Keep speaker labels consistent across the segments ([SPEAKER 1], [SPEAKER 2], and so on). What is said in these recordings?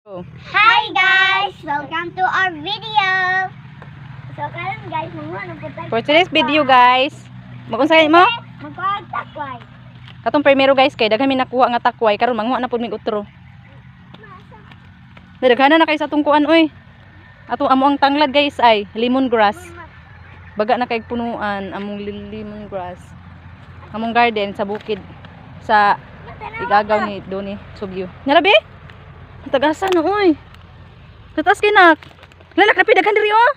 [SPEAKER 1] Hi guys! Welcome to our video! So karon guys, ano po tayo?
[SPEAKER 2] For today's video guys, magunsay mo?
[SPEAKER 1] Magkaktakway.
[SPEAKER 2] Katong primero guys kay daghan mi nakuha nga takway karon manguha na pud mig utro. Daghan na kay sa tungkuan oy. Atong amo ang tanglad guys ay lemongrass. Baga na kay punuan among lemongrass. Among garden sa bukid sa igagaw ni Doni Sugyo. Nyarabi? Tagasa na oy. Tatas kinak. Lalak na daghan diri oh.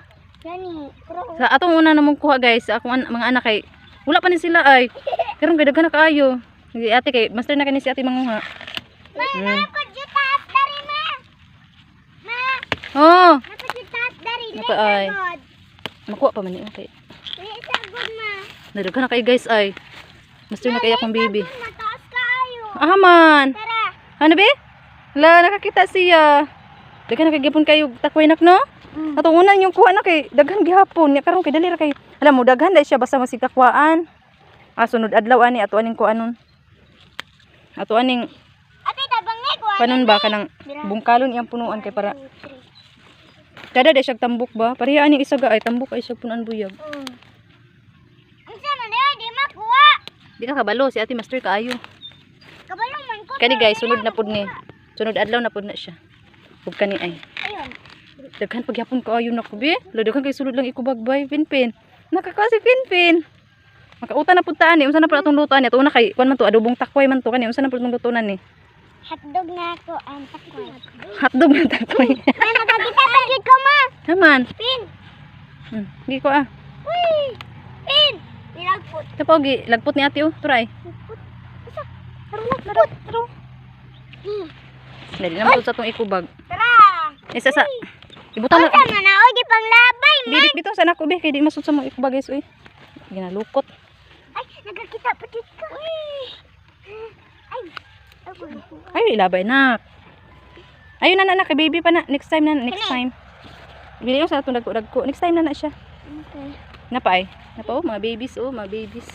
[SPEAKER 1] Yani,
[SPEAKER 2] Sa atong una namong kuha guys, sa akong mga anak kay wala pa ni sila ay. Karon kay daghan na kaayo. Si ate kay master na kani si ate manguha.
[SPEAKER 1] napagjutas dari ma! Ma!
[SPEAKER 2] Oh,
[SPEAKER 1] Napagjutas dari!
[SPEAKER 2] Napa ay. Makuha pa man ni okay.
[SPEAKER 1] Lisagod ma!
[SPEAKER 2] Daghan na kay guys ay. Master na kay akong baby.
[SPEAKER 1] Mataas kayo!
[SPEAKER 2] Aman.
[SPEAKER 1] Tara!
[SPEAKER 2] Ano be? La nakakita siya. Daghan na kay gipon kayo takway nak no? Atong una yung kuha na kay daghan gihapon. Nya karon kay dali ra kay. Alam mo daghan dai siya basta masikakwaan. Sunod adlaw ani ato aning kuanon. Ato aning
[SPEAKER 1] Ate, tabang ni ko!
[SPEAKER 2] kanon ba kanang bungkalon iyang punuan kay para kada dai siya tambok ba? Pareha aning isaga ay tambok ay siya punuan buyag.
[SPEAKER 1] Ang sama na di makuha!
[SPEAKER 2] Di ka kabalo si ate master kaayo.
[SPEAKER 1] Kabalong man ko!
[SPEAKER 2] Kani guys sunod na pud ni. Sunod adlaw na pud na siya. Ug kani ay.
[SPEAKER 1] Ayun!
[SPEAKER 2] Daghan pagyapon ko ayon ako be. Daghan kay sulod lang ikubagbay Pinpin. Nakakasi Pinpin. Makauta na pud taan ni unsa na pud atong lutuan ni? Ato na kay kuan man to adobong takway man to kani unsa na pud atong lutuan ni?
[SPEAKER 1] Hotdog na ako ang takway.
[SPEAKER 2] Hotdog na takway.
[SPEAKER 1] May nakakita pa gid ko ma!
[SPEAKER 2] Naman.
[SPEAKER 1] Pin!
[SPEAKER 2] Di ko ah.
[SPEAKER 1] Uy! Pin! Nilagpot.
[SPEAKER 2] Tapos gi lagpot ni ate oh. Turay.
[SPEAKER 1] Lagpot!
[SPEAKER 2] Dali na pud sa atong ikubag.
[SPEAKER 1] Tara!
[SPEAKER 2] Isa sa ibutan na.
[SPEAKER 1] Unsa man na oy gipang labay ma!
[SPEAKER 2] Bidik bitaw sa anak ko be kay di masud sa mga ikubag guys oy. Ginalukot.
[SPEAKER 1] Ay, nakakita pa gid ko. Ay!
[SPEAKER 2] Ay ilabay nak. Ayun na kay baby pa na next time na next time. Bili yung sa atong dagko. Next time na siya.
[SPEAKER 1] Okay.
[SPEAKER 2] Napa ay? Napa oh mga babies oh, mga babies.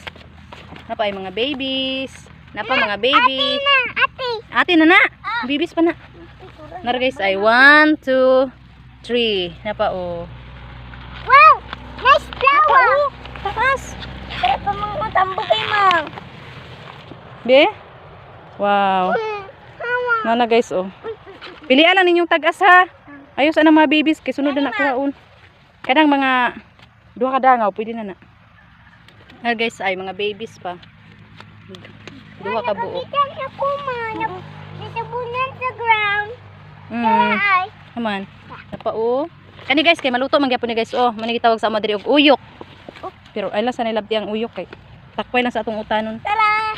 [SPEAKER 2] Napa ay mga babies. Napa mga babies.
[SPEAKER 1] Ate na! Ate!
[SPEAKER 2] Ate na na. Babies pa na. Nar guys ay 1 2 3. Napa oh.
[SPEAKER 1] Wow! Nice flower!
[SPEAKER 2] Takas.
[SPEAKER 1] Tara pa mga tambo kay ma.
[SPEAKER 2] Be? Wow. Nana guys oh. Pilian lang ninyong tagas ha. Ayos na mga babies kay sunod na nakuhaon. Kadang mga duha ka dangaw pwede na na. Nar guys ay mga babies pa. Duha ka buok.
[SPEAKER 1] Nakakita na ko ma. Natabunan sa ground. Tara ay.
[SPEAKER 2] Naman. Napa oh. Kani guys kay maluto man gyapon ni guys oh. Manigi tawag sa amo diri og uyok. Pero ay lang sa nilabti ang uyok kay. Takway lang sa atong utanon.
[SPEAKER 1] Tara!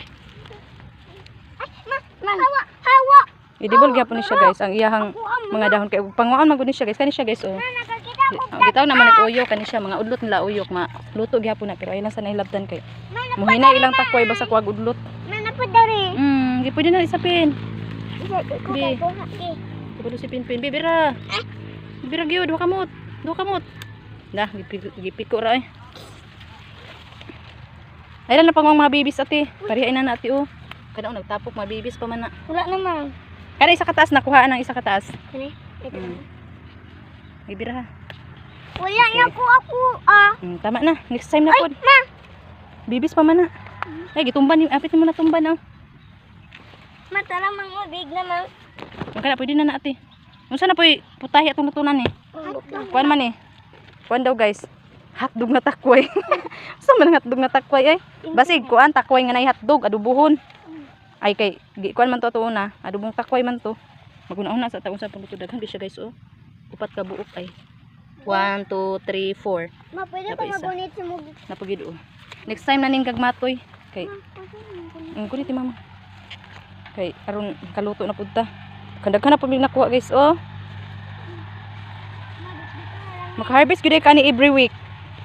[SPEAKER 1] Ay, ma! Hawa! Hawa!
[SPEAKER 2] Idibol gyapon ni siya guys ang iyahang mga dahon kay panguan man gud ni siya guys. Kani siya guys oh.
[SPEAKER 1] Nakakita ko.
[SPEAKER 2] Gitaw naman nag uyok kani siya mga udlot nila uyok ma. Luto gyapon na pero ay lang sa nilabtan kay. Muhinay ilang takway basta kuwag udlot.
[SPEAKER 1] Nanapod dari.
[SPEAKER 2] Di pwede na isapin.
[SPEAKER 1] Bi.
[SPEAKER 2] Kudo si Pinpin bibira. Bibira gyud duha kamot. Duha kamot. Dah gipiko ra eh. Ay lang na pang mga babies ate. Parihay na ate oh. Kada nagtapok mga babies pa man na.
[SPEAKER 1] Wala naman.
[SPEAKER 2] Kada isa kataas nakuha ng isa kataas.
[SPEAKER 1] Kani?
[SPEAKER 2] Bibira ha.
[SPEAKER 1] Wala na ko ako ah.
[SPEAKER 2] Tama na. Next time na
[SPEAKER 1] Ay,
[SPEAKER 2] pod.
[SPEAKER 1] ma.
[SPEAKER 2] Bibis pa man na. Ay gitumban ni apit mo na tumban ah.
[SPEAKER 1] Matara mang ubig naman.
[SPEAKER 2] Kada pwede na na ate. Unsa na poy putahi atong lutunan ni? Kuan man ni. Kuan daw guys. Hotdog na takway. Sa man hotdog na takway ay. Basig kuan takway nga nay hotdog adubuhon. Ay kay kuan man to una, adubong takway man to. Maguna-una sa taon sa pagluto daghan siya guys oh. Upat ka buok ay. 1 2 3 4.
[SPEAKER 1] Ma, pwede
[SPEAKER 2] Napa
[SPEAKER 1] ko
[SPEAKER 2] isa.
[SPEAKER 1] magunit sa mug.
[SPEAKER 2] Napagid oh. Next time na ning gagmatoy kay kunit ni mama. Kay aron kaluto na pud ta. Kadaghan na pud mi nakuha guys oh. Maka-harvest gyud kani every week.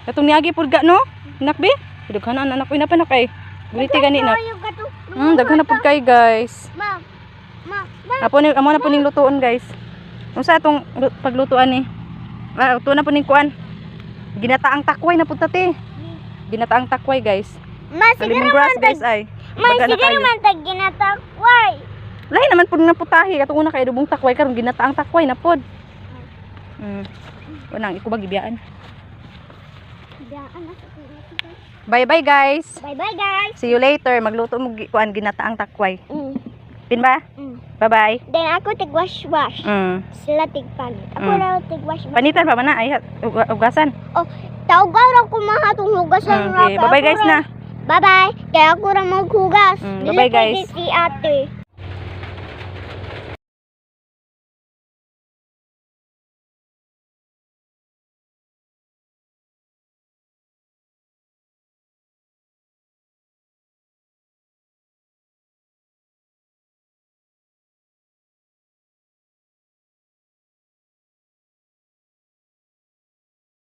[SPEAKER 2] Katong niagi pud ga no? Nakbe? Daghan na anak ko na pa na kay. Guliti gani na. Daghan na pud kay guys.
[SPEAKER 1] Ma.
[SPEAKER 2] Apo ni amo na pud ning lutuon guys. Unsa atong paglutuan ni? Uto na pud ning kuan. Ginataang takway na pud tate. Ginataang takway guys.
[SPEAKER 1] Ma, sige
[SPEAKER 2] Lemongrass guys ay.
[SPEAKER 1] Ma,
[SPEAKER 2] Baga na
[SPEAKER 1] sige
[SPEAKER 2] kayo.
[SPEAKER 1] naman tag ginatakway.
[SPEAKER 2] Lahi naman pud nga putahe katong una kay dubong takway karon ginataang takway na pod. Unang iko bagibiyaan.
[SPEAKER 1] Biyaan na sa kuya.
[SPEAKER 2] Bye-bye guys.
[SPEAKER 1] Bye-bye, guys.
[SPEAKER 2] See you later. Magluto mo kuan ginataang takway. Pin ba? Bye-bye.
[SPEAKER 1] Then ako tig-wash-wash. Sila tig-pan. Ako raw tig-wash-wash.
[SPEAKER 2] Panitan pa man na ay ugasan.
[SPEAKER 1] Oh, tawagaw ra ko mga itong hugasan.
[SPEAKER 2] Okay, bye-bye guys na.
[SPEAKER 1] Bye-bye. Kaya ako ra maghugas.
[SPEAKER 2] Bye-bye, guys.
[SPEAKER 1] Si ate.